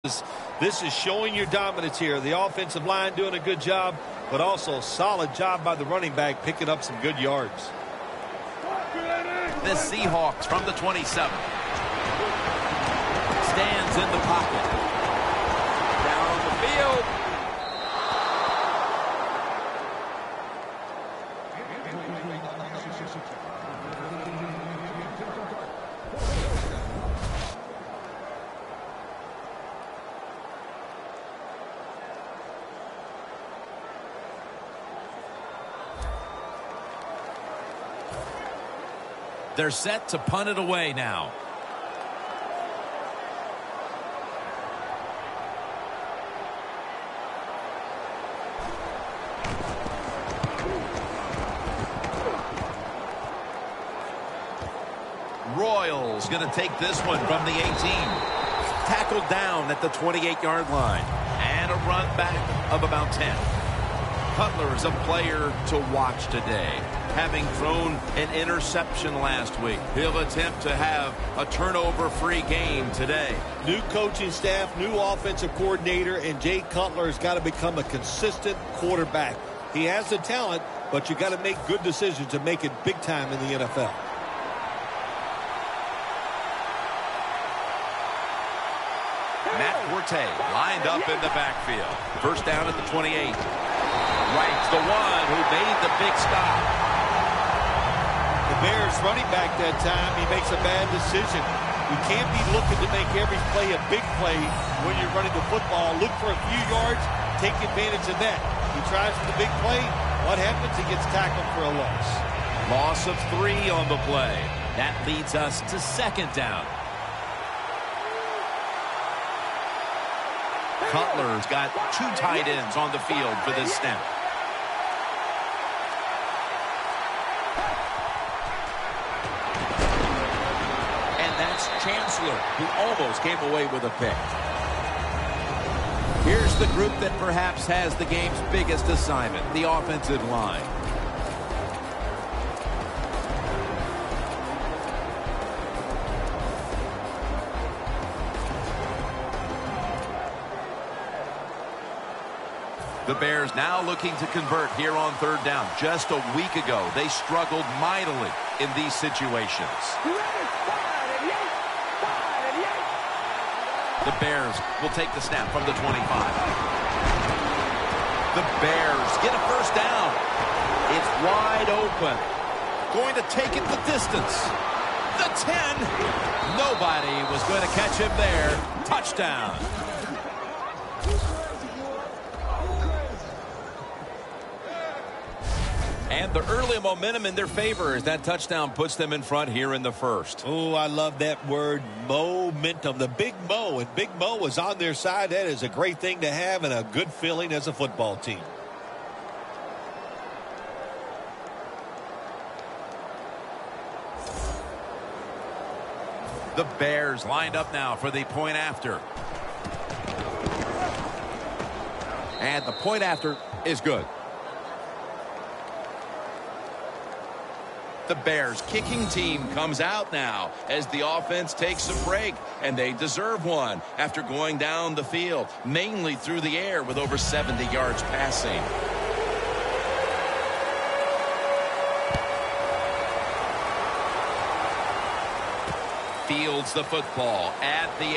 This is showing your dominance here. The offensive line doing a good job, but also a solid job by the running back picking up some good yards. The Seahawks from the 27. Stands in the pocket. Down on the field. They're set to punt it away now. Royals going to take this one from the 18. Tackled down at the 28-yard line. And a run back of about 10. Cutler is a player to watch today, having thrown an interception last week. He'll attempt to have a turnover-free game today. New coaching staff, new offensive coordinator, and Jay Cutler has got to become a consistent quarterback. He has the talent, but you got to make good decisions to make it big time in the NFL. Matt Forte lined up in the backfield. First down at the 28. Wright's the one who made the big stop. The Bears running back that time, he makes a bad decision. You can't be looking to make every play a big play when you're running the football. Look for a few yards, take advantage of that. He tries for the big play. What happens? He gets tackled for a loss. Loss of 3 on the play. That leads us to second down. Cutler's got 2 tight ends on the field for this snap. And that's Chancellor, who almost came away with a pick. Here's the group that perhaps has the game's biggest assignment, the offensive line. The Bears now looking to convert here on third down. Just a week ago, they struggled mightily in these situations. The Bears will take the snap from the 25. The Bears get a first down. It's wide open. Going to take it the distance. The 10. Nobody was going to catch him there. Touchdown. And the early momentum in their favor as that touchdown puts them in front here in the first. Oh, I love that word, momentum. The Big Mo, and Big Mo was on their side. That is a great thing to have and a good feeling as a football team. The Bears lined up now for the point after. And the point after is good. The Bears kicking team comes out now as the offense takes a break, and they deserve one after going down the field, mainly through the air with over 70 yards passing. Fields the football at the 8.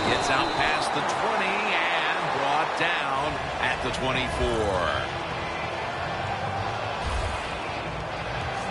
Gets out past the 20 and brought down at the 24.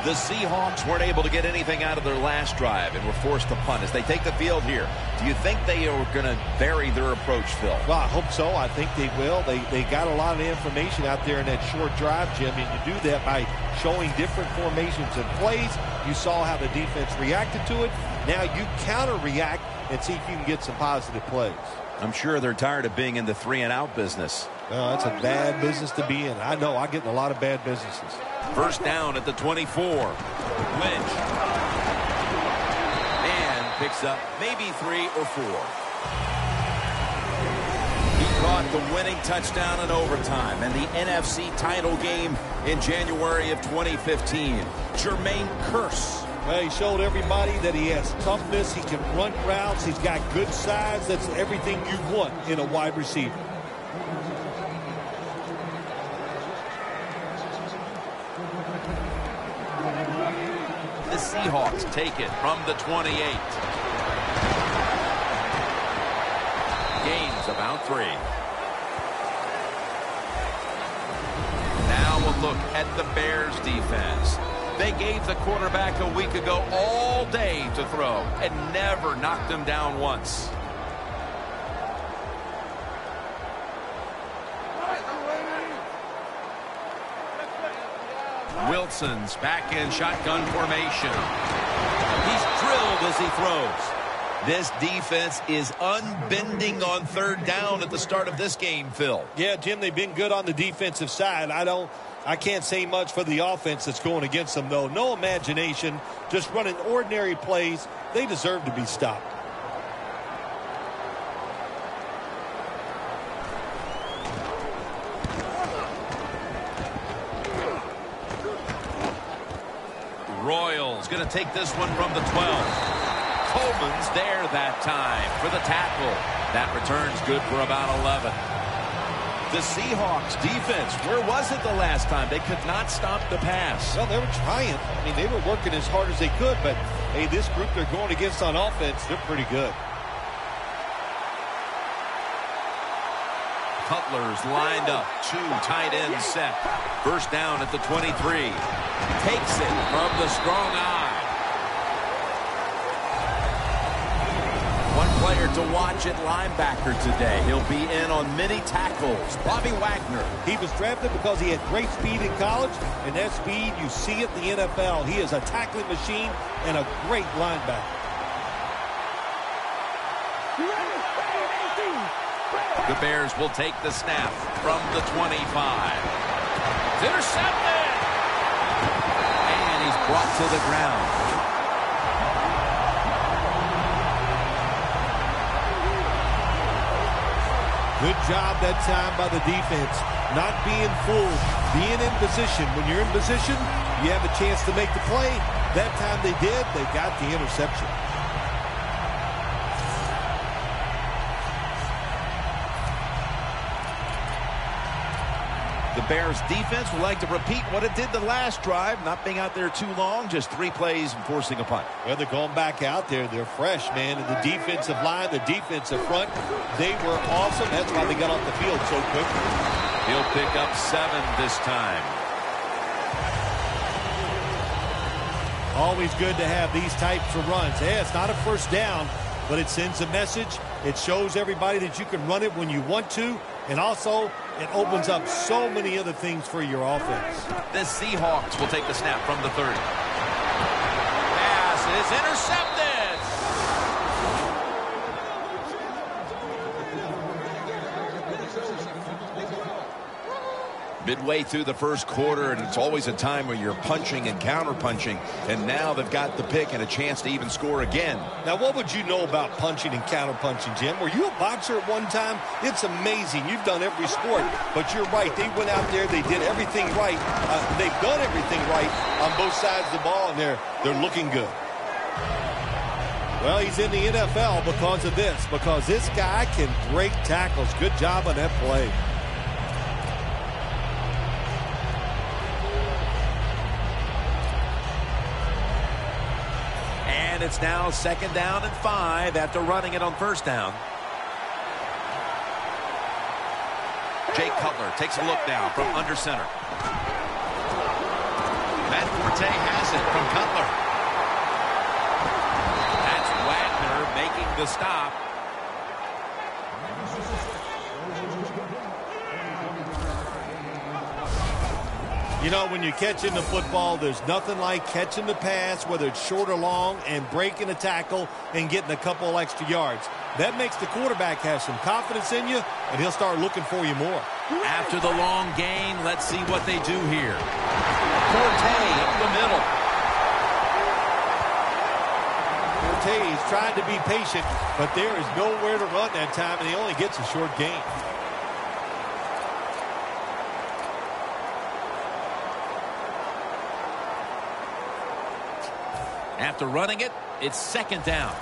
The Seahawks weren't able to get anything out of their last drive and were forced to punt as they take the field here. Do you think they are going to vary their approach, Phil? Well, I hope so. I think they will. They got a lot of information out there in that short drive, Jim, and you do that by showing different formations and plays. You saw how the defense reacted to it. Now you counter-react and see if you can get some positive plays. I'm sure they're tired of being in the 3-and-out business. It's a bad business to be in. I know. I get in a lot of bad businesses. First down at the 24. Lynch. And picks up maybe 3 or 4. He caught the winning touchdown in overtime in the NFC title game in January of 2015. Jermaine Kearse Well, he showed everybody that he has toughness. He can run routes. He's got good size. That's everything you want in a wide receiver. The Seahawks take it from the 28. Gain's about 3. Now we'll look at the Bears defense. They gave the quarterback a week ago all day to throw and never knocked him down once. Wilson's back in shotgun formation. He's drilled as he throws. This defense is unbending on 3rd down at the start of this game, Phil. Yeah, Jim, they've been good on the defensive side. I can't say much for the offense that's going against them, though. No imagination, just running ordinary plays. They deserve to be stopped. Royals going to take this one from the 12. Coleman's there that time for the tackle. That return's good for about 11. The Seahawks defense, where was it the last time? They could not stop the pass. Well, they were trying. I mean, they were working as hard as they could, but, hey, this group they're going against on offense, they're pretty good. Cutler's lined up. 2 tight ends set. First down at the 23. Takes it from the strong eye. One player to watch at linebacker today. He'll be in on many tackles. Bobby Wagner. He was drafted because he had great speed in college, and that speed you see at the NFL. He is a tackling machine and a great linebacker. The Bears will take the snap from the 25. It's intercepted! And he's brought to the ground. Good job that time by the defense. Not being fooled, being in position. When you're in position, you have a chance to make the play. That time they did. They got the interception. The Bears defense would like to repeat what it did the last drive, not being out there too long, just 3 plays and forcing a punt. Well, they're going back out there. They're fresh, man. And the defensive line, the defensive front, they were awesome. That's why they got off the field so quickly. He'll pick up 7 this time. Always good to have these types of runs. Hey, it's not a first down, but it sends a message. It shows everybody that you can run it when you want to. And also, it opens up so many other things for your offense. The Seahawks will take the snap from the 30. Pass is intercepted. Midway through the first quarter, and it's always a time where you're punching and counter-punching, and now they've got the pick and a chance to even score again. Now, what would you know about punching and counter-punching, Jim? Were you a boxer at one time? It's amazing. You've done every sport, but you're right. They went out there. They did everything right. They've done everything right on both sides of the ball, and they're looking good. Well, he's in the NFL because of this, because this guy can break tackles. Good job on that play. And it's now 2nd down and 5 after running it on 1st down. Jay Cutler takes a look now from under center. Matt Forte has it from Cutler. That's Wagner making the stop. You know, when you're catching the football, there's nothing like catching the pass, whether it's short or long, and breaking a tackle and getting a couple extra yards. That makes the quarterback have some confidence in you, and he'll start looking for you more. After the long gain, let's see what they do here. Forte up the middle. Forte is trying to be patient, but there is nowhere to run that time, and he only gets a short gain. After running it, it's second down.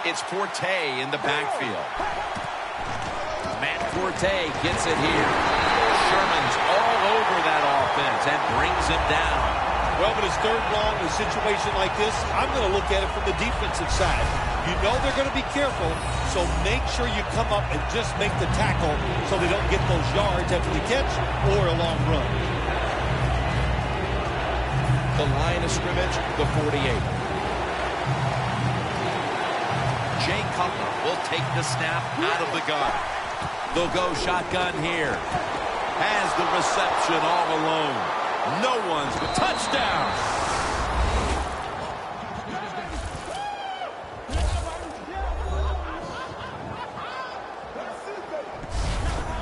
It's Forte in the backfield. Matt Forte gets it here. Sherman's all over that offense and brings him down. Well, when it's third long in a situation like this, I'm going to look at it from the defensive side. You know they're going to be careful, so make sure you come up and just make the tackle so they don't get those yards after the catch or a long run. The line of scrimmage, the 48. Jay Cutler will take the snap out of the gun. They'll go shotgun here. Has the reception all alone. No one's the touchdown.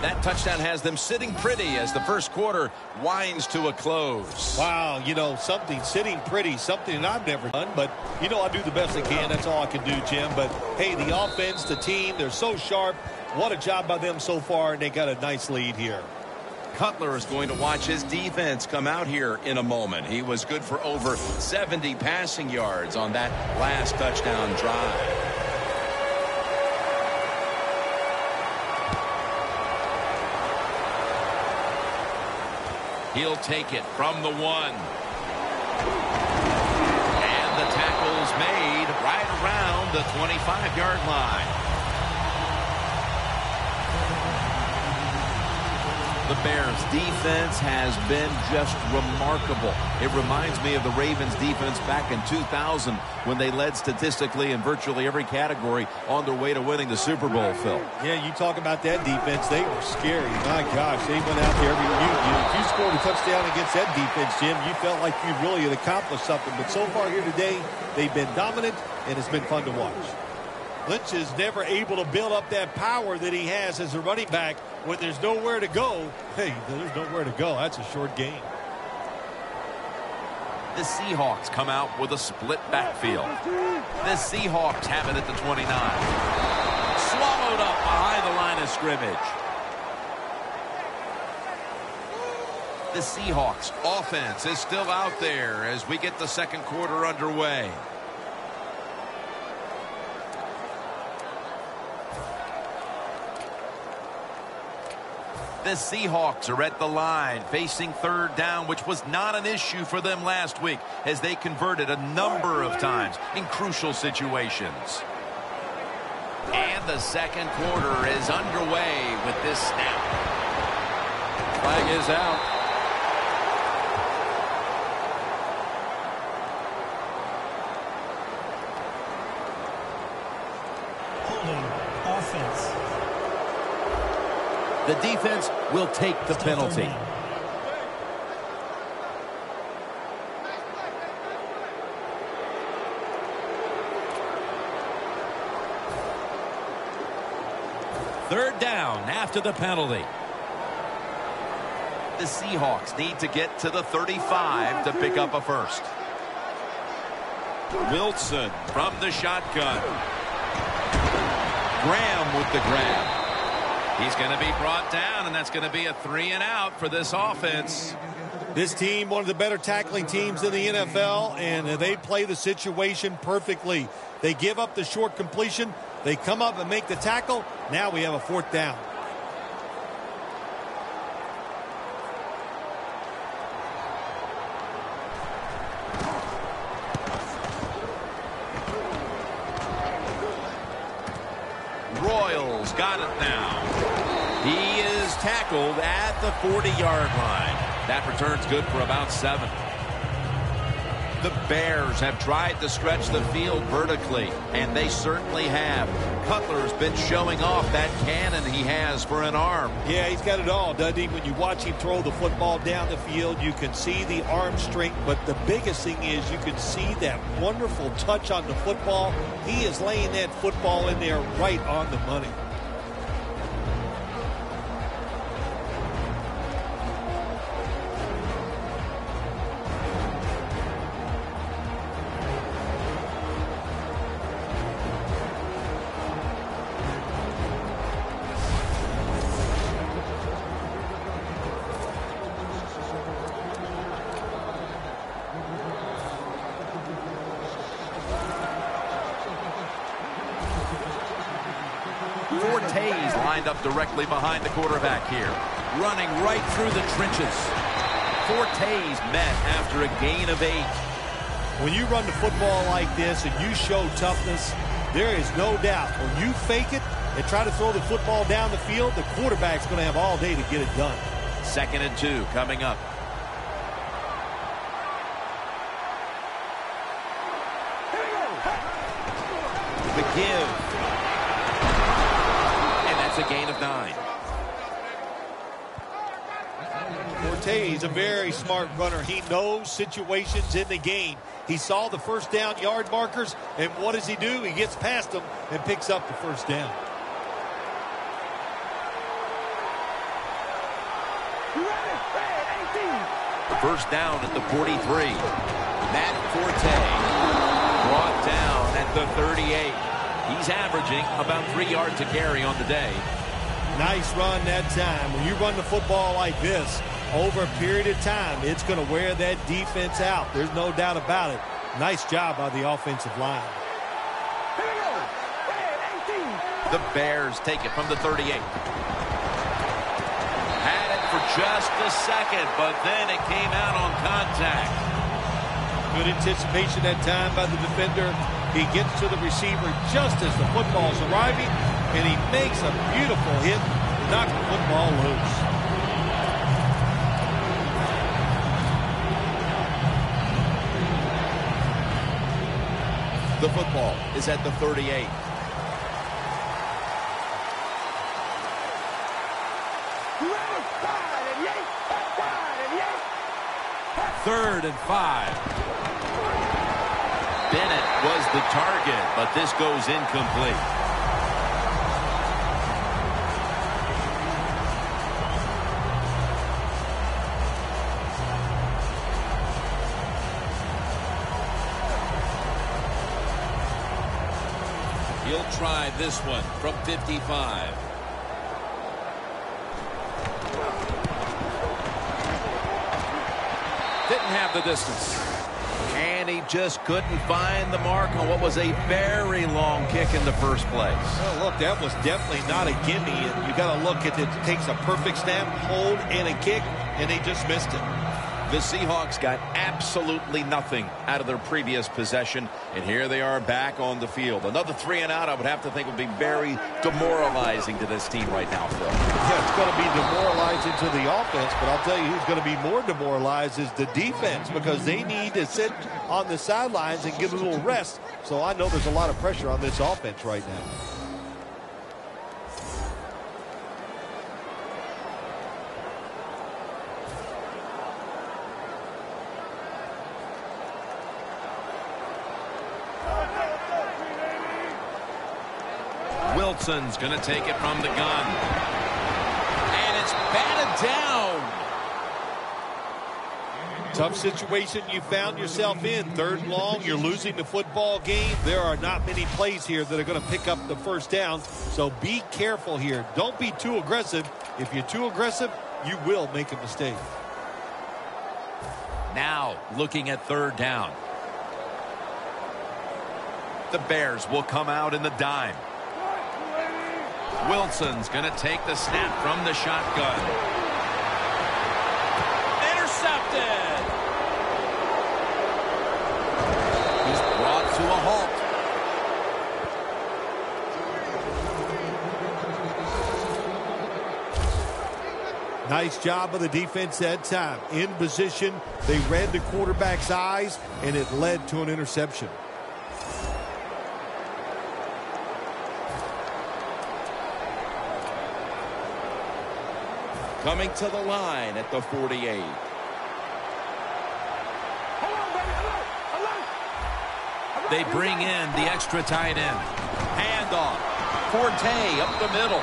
That touchdown has them sitting pretty as the first quarter winds to a close. Wow, you know, something sitting pretty, something that I've never done, but you know I do the best I can. That's all I can do, Jim. But hey, the offense, the team, they're so sharp. What a job by them so far, and they got a nice lead here. Cutler is going to watch his defense come out here in a moment. He was good for over 70 passing yards on that last touchdown drive. He'll take it from the 1. And the tackle's made right around the 25-yard line. The Bears' defense has been just remarkable. It reminds me of the Ravens' defense back in 2000 when they led statistically in virtually every category on their way to winning the Super Bowl, Phil. Yeah, you talk about that defense. They were scary. My gosh, they went out there. If you scored a touchdown against that defense, Jim, you felt like you really had accomplished something. But so far here today, they've been dominant, and it's been fun to watch. Lynch is never able to build up that power that he has as a running back when there's nowhere to go. Hey, there's nowhere to go. That's a short game. The Seahawks come out with a split backfield. The Seahawks have it at the 29. Swallowed up behind the line of scrimmage. The Seahawks offense is still out there as we get the second quarter underway. The Seahawks are at the line facing third down, which was not an issue for them last week as they converted a number of times in crucial situations. And the second quarter is underway with this snap. Flag is out. Holding offense. The defense will take the penalty. Third down after the penalty. The Seahawks need to get to the 35 to pick up a first. Wilson from the shotgun. Graham with the grab. He's going to be brought down, and that's going to be a 3 and out for this offense. This team, one of the better tackling teams in the NFL, and they play the situation perfectly. They give up the short completion. They come up and make the tackle. Now we have a fourth down. Royals got it now. He is tackled at the 40-yard line. That return's good for about 7. The Bears have tried to stretch the field vertically, and they certainly have. Cutler's been showing off that cannon he has for an arm. Yeah, he's got it all, doesn't he? When you watch him throw the football down the field, you can see the arm strength, but the biggest thing is you can see that wonderful touch on the football. He is laying that football in there right on the money. lined up directly behind the quarterback here. Running right through the trenches. Forte's met after a gain of 8. When you run the football like this and you show toughness, there is no doubt when you fake it and try to throw the football down the field, the quarterback's going to have all day to get it done. 2nd and 2 coming up. The give. And that's a gain of 9. Forte's a very smart runner. He knows situations in the game. He saw the first down yard markers, and what does he do? He gets past them and picks up the first down. First down at the 43. Matt Forte brought down at the 38. He's averaging about 3 yards a carry on the day. Nice run that time. When you run the football like this, over a period of time, it's going to wear that defense out. There's no doubt about it. Nice job by the offensive line. The Bears take it from the 38. Had it for just a second, but then it came out on contact. Good anticipation that time by the defender. He gets to the receiver just as the football's arriving, and he makes a beautiful hit to knock the football loose. The football is at the 38. Third and 5. Bennett was the target, but this goes incomplete. He'll try this one from 55. Didn't have the distance. And he just couldn't find the mark on what was a very long kick in the first place. Oh, look, that was definitely not a gimme. You got to look at it. It takes a perfect snap, hold, and a kick, and they just missed it. The Seahawks got absolutely nothing out of their previous possession, and here they are back on the field. Another 3 and out, I would have to think, would be very demoralizing to this team right now, Phil. Yeah, it's going to be demoralizing to the offense, but I'll tell you who's going to be more demoralized is the defense, because they need to sit on the sidelines and get a little rest. So I know there's a lot of pressure on this offense right now. Wilson's going to take it from the gun. And it's batted down. Tough situation you found yourself in. 3rd and long, you're losing the football game. There are not many plays here that are going to pick up the first down. So be careful here. Don't be too aggressive. If you're too aggressive, you will make a mistake. Now looking at 3rd down. The Bears will come out in the dime. Wilson's going to take the snap from the shotgun. Intercepted. He's brought to a halt. Nice job of the defense that time. In position, they read the quarterback's eyes, and it led to an interception. Coming to the line at the 48. They bring in the extra tight end. Handoff. Forte up the middle.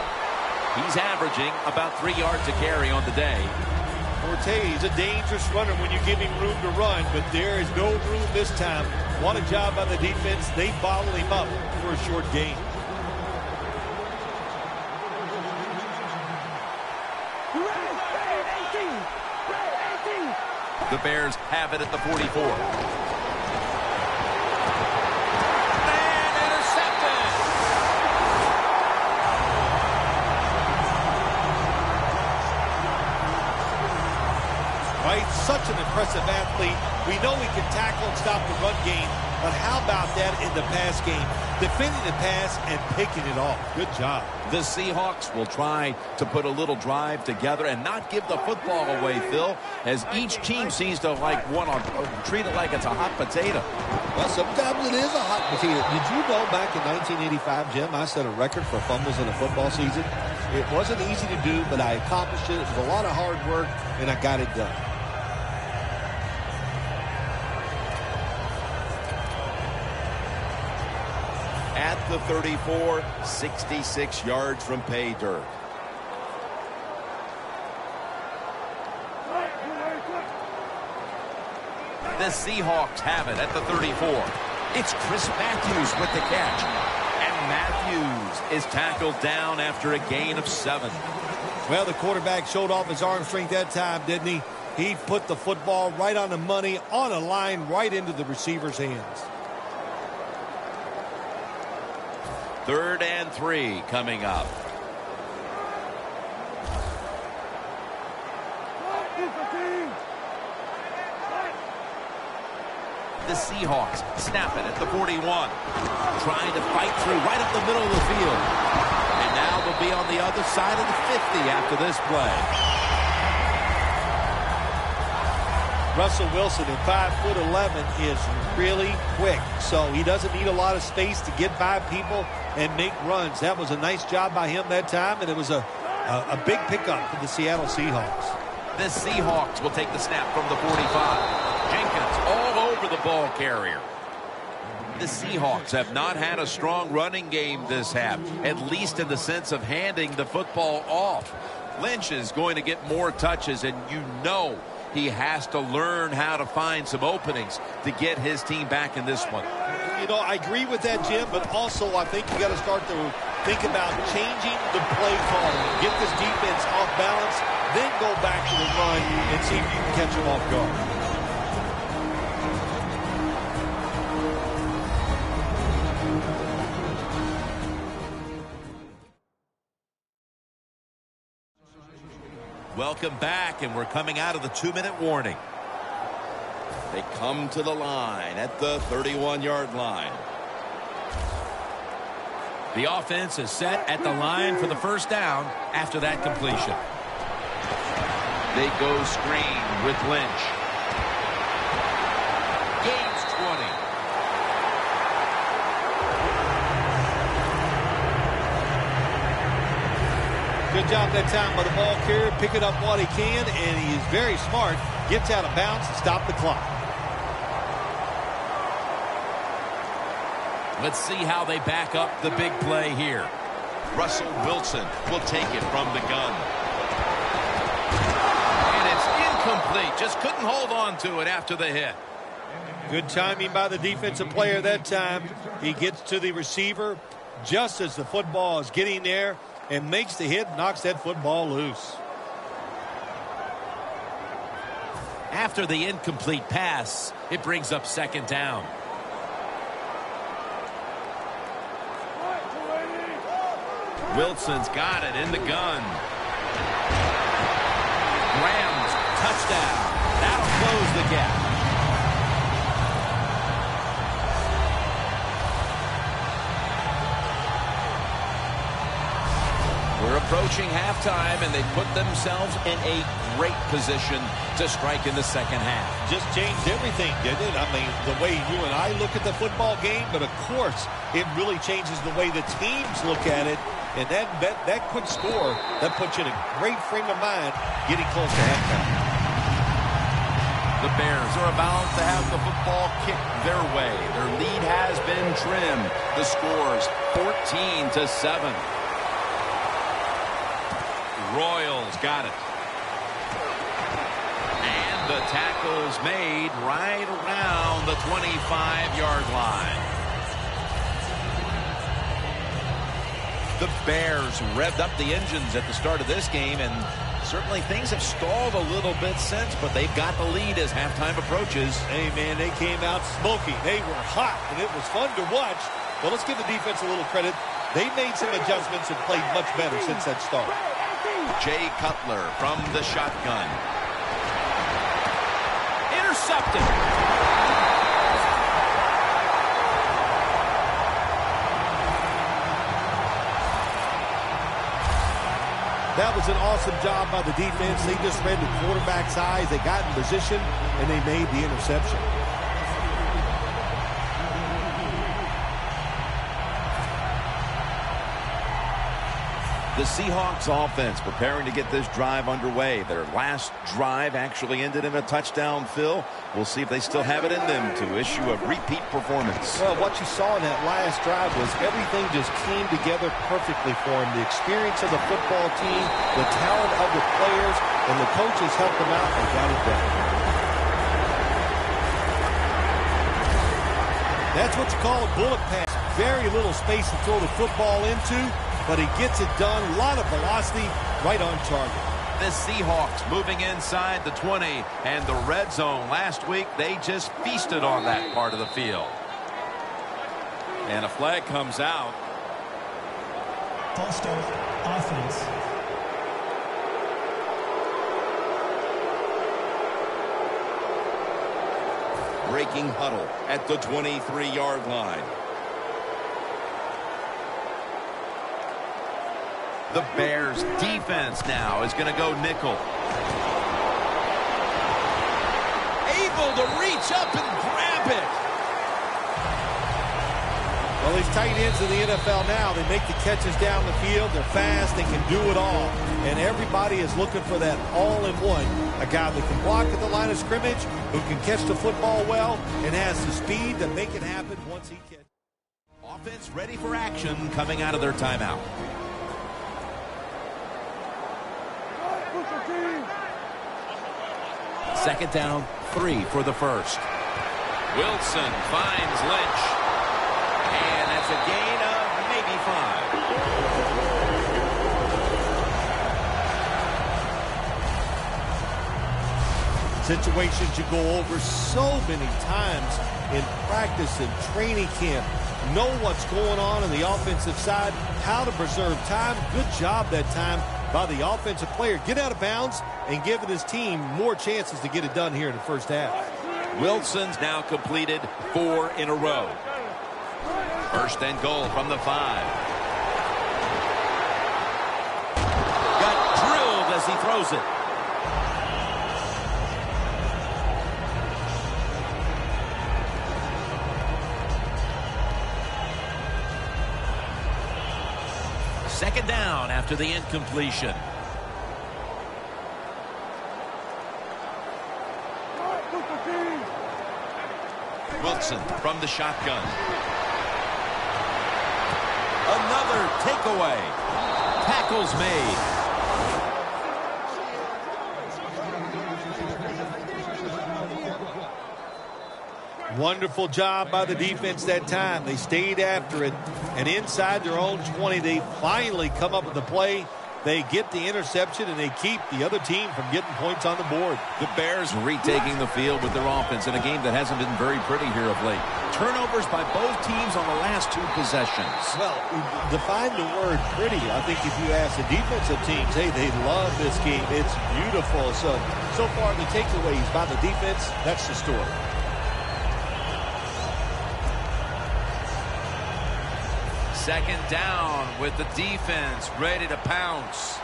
He's averaging about 3 yards a carry on the day. Forte is a dangerous runner when you give him room to run, but there is no room this time. What a job by the defense. They bottle him up for a short gain. The Bears have it at the 44. And intercepted. right? Such an impressive athlete. We know he can tackle and stop the run game, but how about that in the pass game? Defending the pass and picking it off. Good job. The Seahawks will try to put a little drive together and not give the football away, Phil, as each team seems to treat it like it's a hot potato. Well, sometimes it is a hot potato. Did you know back in 1985, Jim, I set a record for fumbles in a football season? It wasn't easy to do, but I accomplished it. It was a lot of hard work, and I got it done. At the 34, 66 yards from pay dirt. The Seahawks have it at the 34. It's Chris Matthews with the catch. And Matthews is tackled down after a gain of 7. Well, the quarterback showed off his arm strength that time, didn't he? He put the football right on the money, on a line, right into the receiver's hands. 3rd and 3 coming up. The Seahawks snap it at the 41. Trying to fight through right up the middle of the field. And now they'll be on the other side of the 50 after this play. Russell Wilson at 5'11" is really quick, so he doesn't need a lot of space to get by people and make runs. That was a nice job by him that time, and it was a big pickup for the Seattle Seahawks. The Seahawks will take the snap from the 45. Jenkins all over the ball carrier. The Seahawks have not had a strong running game this half, at least in the sense of handing the football off. Lynch is going to get more touches, and you know he has to learn how to find some openings to get his team back in this one. You know, I agree with that, Jim, but also I think you got to start to think about changing the play calling. Get this defense off balance, then go back to the run and see if you can catch them off guard. Welcome back, and we're coming out of the 2-minute warning. They come to the line at the 31-yard line. The offense is set at the line for the first down after that completion. They go screen with Lynch. Gains 20. Good job that time by the ball carrier, picking up what he can, and he is very smart. Gets out of bounds to stop the clock. Let's see how they back up the big play here. Russell Wilson will take it from the gun. And it's incomplete. Just couldn't hold on to it after the hit. Good timing by the defensive player that time. He gets to the receiver just as the football is getting there and makes the hit, knocks that football loose. After the incomplete pass, it brings up 2nd down. Wilson's got it in the gun. Rams, touchdown. That'll close the gap. We're approaching halftime, and they put themselves in a great position to strike in the second half. Just changed everything, didn't it? I mean, the way you and I look at the football game, but of course, it really changes the way the teams look at it. And that quick score, that puts you in a great frame of mind getting close to halftime. The Bears are about to have the football kicked their way. Their lead has been trimmed. The score's 14-7. Royals got it. And the tackle's made right around the 25-yard line. The Bears revved up the engines at the start of this game, and certainly things have stalled a little bit since, but they've got the lead as halftime approaches. Hey, man, they came out smoking. They were hot, and it was fun to watch. Well, let's give the defense a little credit. They made some adjustments and played much better since that start. Jay Cutler from the shotgun. intercepted. That was an awesome job by the defense. They just read the quarterback's eyes. They got in position, and they made the interception. The Seahawks offense preparing to get this drive underway. Their last drive actually ended in a touchdown, Phil. We'll see if they still have it in them to issue a repeat performance. Well, what you saw in that last drive was everything just came together perfectly for them. The experience of the football team, the talent of the players, and the coaches helped them out and got it done. That's what you call a bullet pass. Very little space to throw the football into, but he gets it done. A lot of velocity, right on target. The Seahawks moving inside the 20 and the red zone. Last week, they just feasted on that part of the field. And a flag comes out. False start, offense. Breaking huddle at the 23-yard line. The Bears defense now is going to go nickel. Able to reach up and grab it. Well, these tight ends in the NFL now, they make the catches down the field. They're fast. They can do it all. And everybody is looking for that all-in-one. A guy that can block at the line of scrimmage, who can catch the football well, and has the speed to make it happen once he catches. Offense ready for action coming out of their timeout. Second down, 3 for the first. Wilson finds Lynch. And that's a gain of maybe 5. Situations you go over so many times in practice and training camp. Know what's going on the offensive side, how to preserve time. Good job that time by the offensive player. Get out of bounds and giving his team more chances to get it done here in the first half. Wilson's now completed 4 in a row. First and goal from the 5. Got drilled as he throws it. Second down after the incompletion. Wilson from the shotgun. Another takeaway. Tackles made. Wonderful job by the defense that time. They stayed after it, and inside their own 20, they finally come up with the play. They get the interception, and they keep the other team from getting points on the board. The Bears retaking the field with their offense in a game that hasn't been very pretty here of late. Turnovers by both teams on the last 2 possessions. Well, define the word pretty. I think if you ask the defensive teams, hey, they love this game. It's beautiful. So far, the takeaways by the defense, that's the story. Second down with the defense ready to pounce.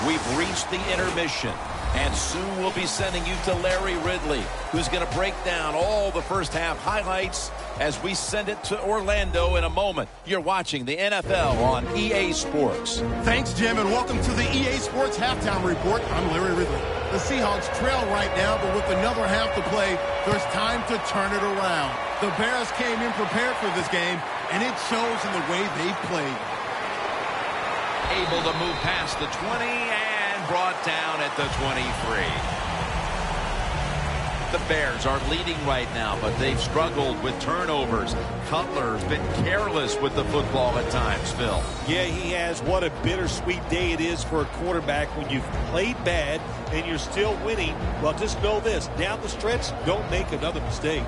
We've reached the intermission, and soon we'll be sending you to Larry Ridley, who's going to break down all the first half highlights as we send it to Orlando in a moment. You're watching the NFL on EA Sports. Thanks, Jim, and welcome to the EA Sports Halftime Report. I'm Larry Ridley. The Seahawks trail right now, but with another half to play, there's time to turn it around. The Bears came in prepared for this game, and it shows in the way they played. Able to move past the 20 and brought down at the 23. The Bears are leading right now, but they've struggled with turnovers. Cutler's been careless with the football at times, Phil. Yeah, he has. What a bittersweet day it is for a quarterback when you've played bad and you're still winning. Well, just know this. Down the stretch, don't make another mistake.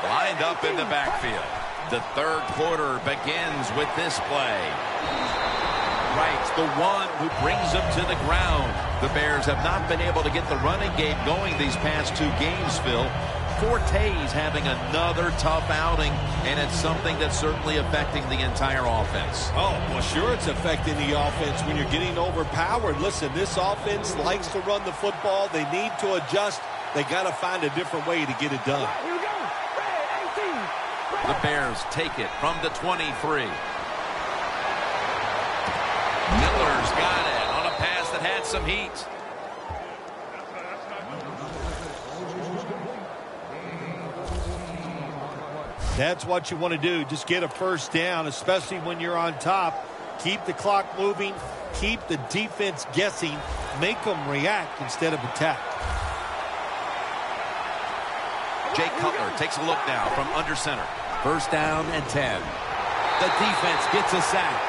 Lined up in the backfield. The third quarter begins with this play. Right, the one who brings them to the ground. The Bears have not been able to get the running game going these past 2 games, Phil. Forte's having another tough outing, and it's something that's certainly affecting the entire offense. Oh, well, sure it's affecting the offense when you're getting overpowered. Listen, this offense likes to run the football. They need to adjust. They got to find a different way to get it done. The Bears take it from the 23. Miller's got it on a pass that had some heat. That's what you want to do. Just get a first down, especially when you're on top. Keep the clock moving. Keep the defense guessing. Make them react instead of attack. Jay Cutler takes a look now from under center. First down and 10. The defense gets a sack.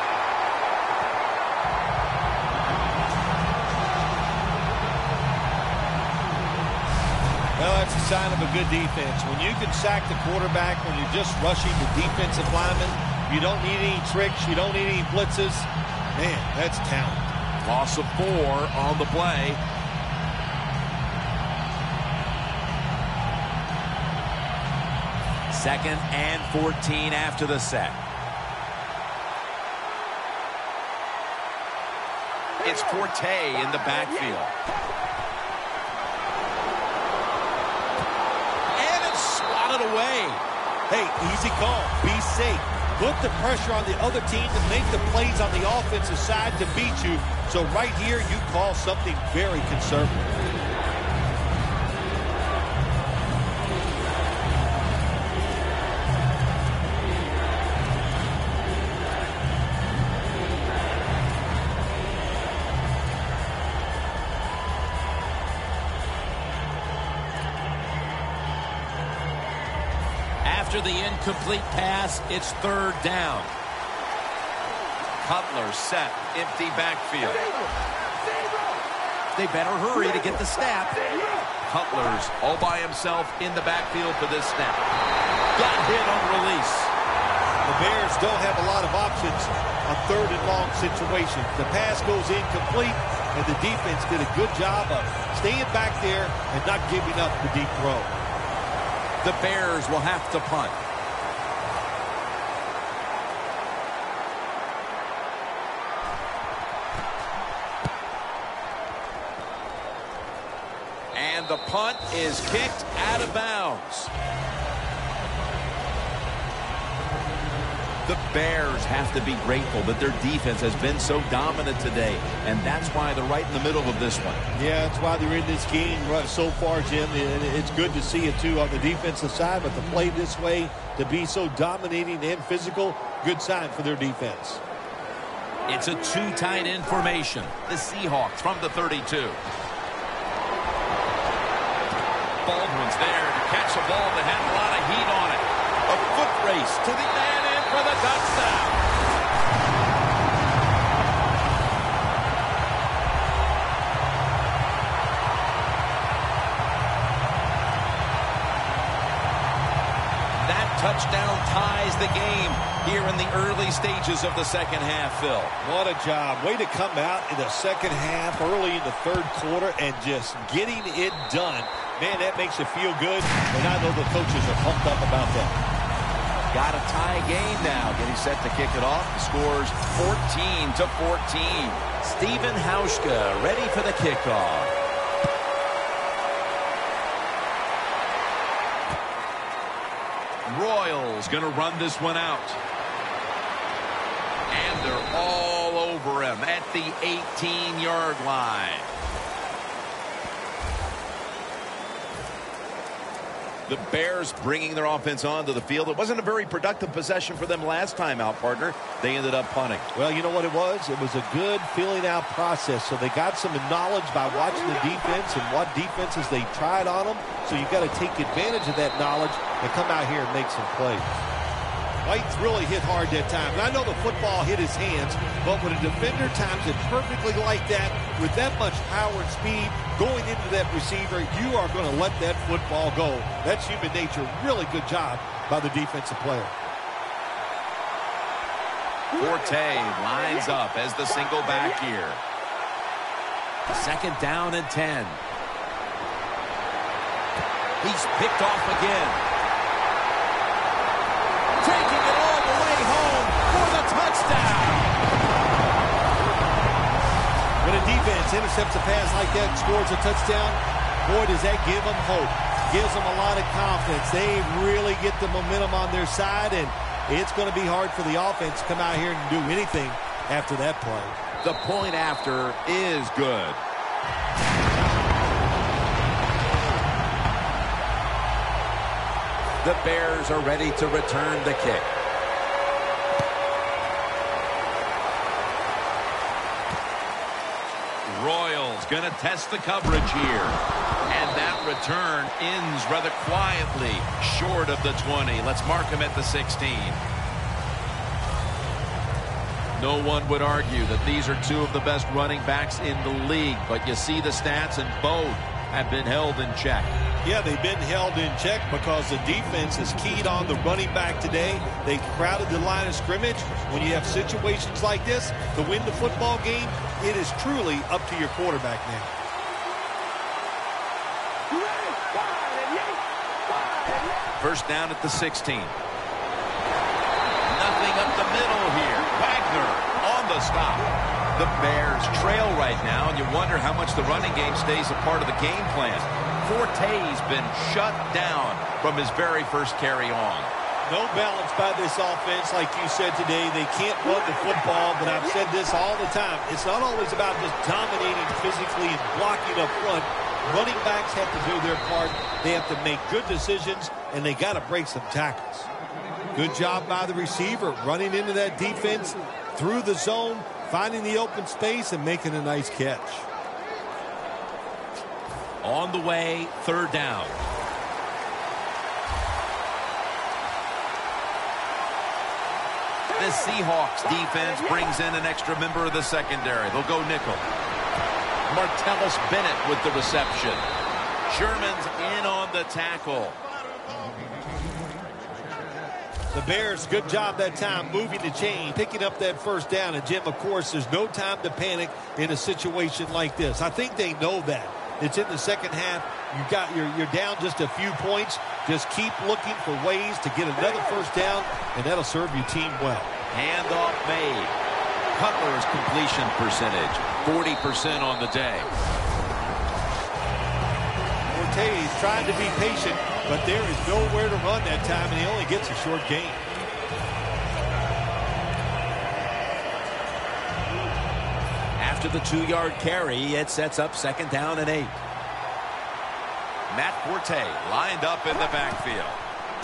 Well, that's a sign of a good defense. When you can sack the quarterback, when you're just rushing the defensive lineman, you don't need any tricks, you don't need any blitzes. Man, that's talent. Loss of 4 on the play. Second and 14 after the sack. It's Forte in the backfield. And it's swatted away. Hey, easy call. Be safe. Put the pressure on the other team to make the plays on the offensive side to beat you. So right here, you call something very conservative. After the incomplete pass, it's third down. Cutler set, empty backfield. They better hurry to get the snap. Cutler's all by himself in the backfield for this snap. Got hit on release. The Bears don't have a lot of options on third and long situations. The pass goes incomplete, and the defense did a good job of staying back there and not giving up the deep throw. The Bears will have to punt. And the punt is kicked out of bounds. The Bears have to be grateful that their defense has been so dominant today, and that's why they're right in the middle of this one. Yeah, that's why they're in this game so far, Jim. And it's good to see it, too, on the defensive side, but to play this way, to be so dominating and physical, good sign for their defense. It's a 2-tight end formation. The Seahawks from the 32. Baldwin's there to catch a ball that had a lot of heat on it. A foot race to the man in for the touchdown. That touchdown ties the game here in the early stages of the second half, Phil. What a job. Way to come out in the second half, early in the third quarter, and just getting it done. Man, that makes you feel good, and I know the coaches are pumped up about that. Got a tie game now. Getting set to kick it off. The score's 14-14. Steven Hauschka ready for the kickoff. Royals going to run this one out. And they're all over him at the 18-yard line. The Bears bringing their offense onto the field. It wasn't a very productive possession for them last time out, partner. They ended up punting. Well, you know what it was? It was a good feeling out process. So they got some knowledge by watching the defense and what defenses they tried on them. So you've got to take advantage of that knowledge and come out here and make some plays. White's really hit hard that time. And I know the football hit his hands, but when a defender times it perfectly like that, with that much power and speed going into that receiver, you are going to let that football go. That's human nature. Really good job by the defensive player. Forte lines up as the single back here. 2nd down and 10. He's picked off again. Taking it all the way home for the touchdown. When a defense intercepts a pass like that and scores a touchdown, boy, does that give them hope. Gives them a lot of confidence. They really get the momentum on their side, and it's going to be hard for the offense to come out here and do anything after that play. The point after is good. The Bears are ready to return the kick. Royals going to test the coverage here. And that return ends rather quietly short of the 20. Let's mark him at the 16. No one would argue that these are two of the best running backs in the league, but you see the stats and both have been held in check. Yeah, they've been held in check because the defense is keyed on the running back today. They crowded the line of scrimmage. When you have situations like this to win the football game, it is truly up to your quarterback now. First down at the 16. Nothing up the middle here. Wagner on the stop. The Bears trail right now, and you wonder how much the running game stays a part of the game plan. Forte's been shut down from his very first carry on. No balance by this offense, like you said today. They can't run the football, but I've said this all the time. It's not always about just dominating physically and blocking up front. Running backs have to do their part. They have to make good decisions, and they got to break some tackles. Good job by the receiver, running into that defense through the zone, finding the open space, and making a nice catch. On the way, 3rd down. The Seahawks defense brings in an extra member of the secondary. They'll go nickel. Martellus Bennett with the reception. Sherman's in on the tackle. The Bears, good job that time moving the chain, picking up that first down. And, Jim, of course, there's no time to panic in a situation like this. I think they know that. It's in the second half. You're down just a few points. Just keep looking for ways to get another first down, and that'll serve your team well. Handoff made. Cutler's completion percentage, 40% on the day. Forte's trying to be patient, but there is nowhere to run that time, and he only gets a short gain. After the 2-yard carry, it sets up 2nd down and 8. Matt Forte lined up in the backfield.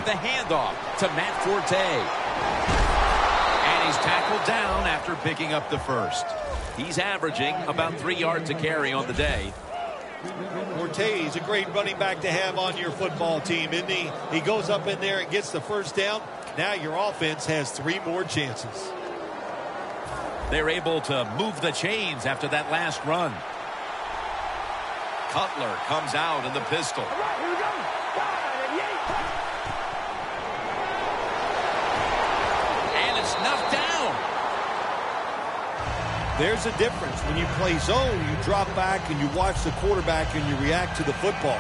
The handoff to Matt Forte. And he's tackled down after picking up the first. He's averaging about 3 yards a carry on the day. Forte is a great running back to have on your football team, isn't he? He goes up in there and gets the first down. Now your offense has 3 more chances. They're able to move the chains after that last run. Cutler comes out in the pistol. And it's knocked down. There's a difference. When you play zone, you drop back and you watch the quarterback and you react to the football.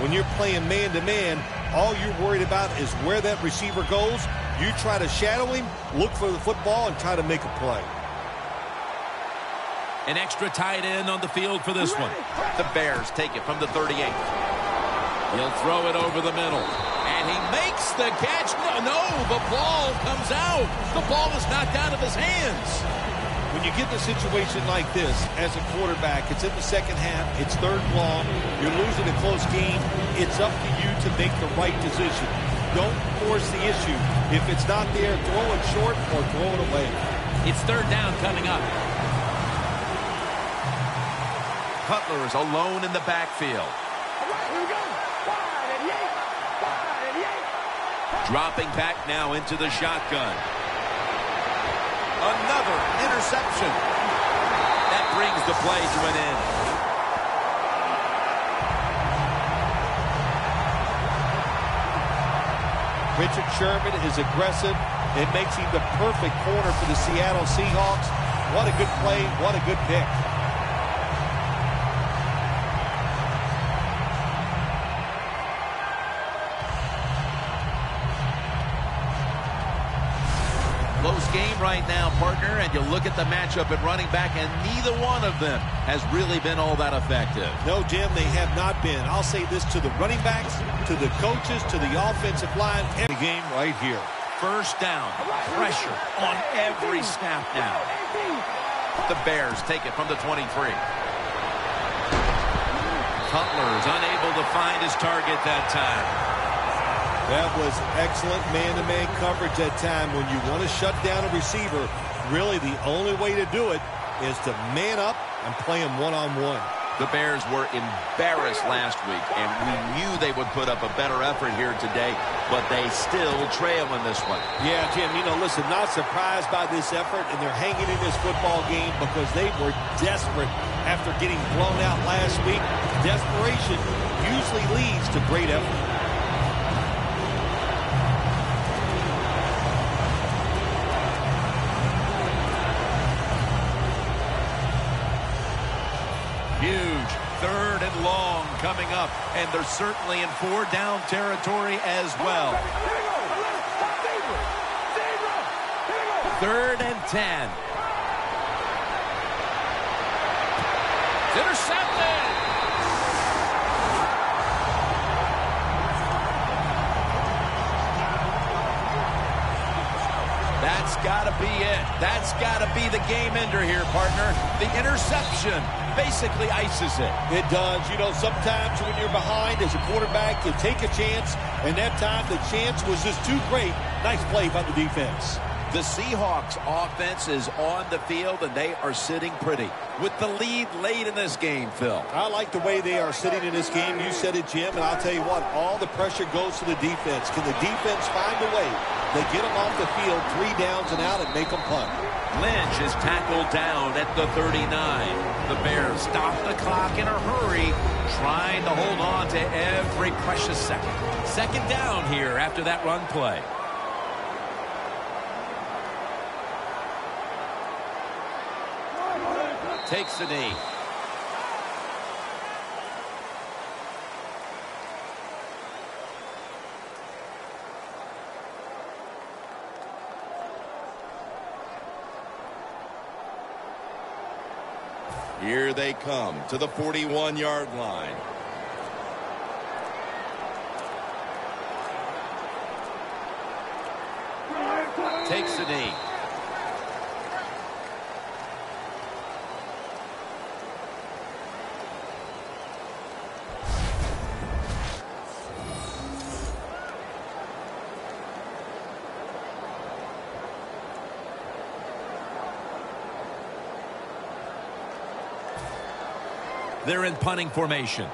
When you're playing man-to-man, all you're worried about is where that receiver goes. You try to shadow him, look for the football, and try to make a play. An extra tight end on the field for this one. The Bears take it from the 38. He'll throw it over the middle. And he makes the catch. No, the ball comes out. The ball is knocked out of his hands. When you get in a situation like this as a quarterback, it's in the second half, it's third and long, you're losing a close game, it's up to you to make the right decision. Don't force the issue. If it's not there, throw it short or throw it away. It's third down coming up. Cutler is alone in the backfield. Dropping back now into the shotgun. Another interception. That brings the play to an end. Richard Sherman is aggressive. It makes him the perfect corner for the Seattle Seahawks. What a good play. What a good pick. Close game right now, partner, and you look at the matchup at running back, and neither one of them has really been all that effective. No, Jim, they have not been. I'll say this to the running backs, to the coaches, to the offensive line. Every game right here. First down. Pressure on every snap now. The Bears take it from the 23. Cutler's unable to find his target that time. That was excellent man-to-man coverage that time. When you want to shut down a receiver, really the only way to do it is to man up and play him one-on-one. The Bears were embarrassed last week, and we knew they would put up a better effort here today, but they still trail in this one. Yeah, Jim, you know, listen, not surprised by this effort, and they're hanging in this football game because they were desperate after getting blown out last week. Desperation usually leads to great effort. Huge third and long coming up, and they're certainly in four-down territory as well. Third and 10. It's intercepted. That's got to be it. That's got to be the game ender here, partner. The interception basically ices it. It does. You know, sometimes when you're behind as a quarterback, you take a chance, and that time the chance was just too great. Nice play by the defense. The Seahawks offense is on the field, and they are sitting pretty with the lead late in this game, Phil. I like the way they are sitting in this game. You said it, Jim, and I'll tell you what, all the pressure goes to the defense. Can the defense find a way? They get them off the field 3 downs and out and make them punt. Lynch is tackled down at the 39. The Bears stop the clock in a hurry, trying to hold on to every precious second. Second down here after that run play. Takes the knee. Here they come to the 41-yard line. Takes the knee. They're in punting formation.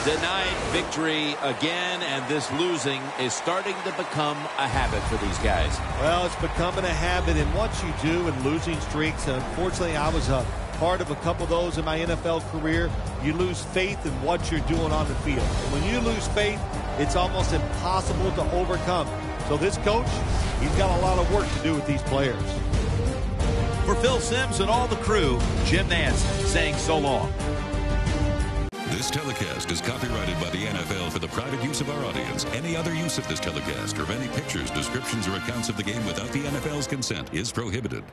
Denied victory again, and this losing is starting to become a habit for these guys. Well, it's becoming a habit, and what you do in losing streaks, unfortunately, I was a part of a couple of those in my NFL career. You lose faith in what you're doing on the field. And when you lose faith, it's almost impossible to overcome. So this coach, he's got a lot of work to do with these players. For Phil Simms and all the crew, Jim Nance saying so long. This telecast is copyrighted by the NFL for the private use of our audience. Any other use of this telecast or of any pictures, descriptions, or accounts of the game without the NFL's consent is prohibited.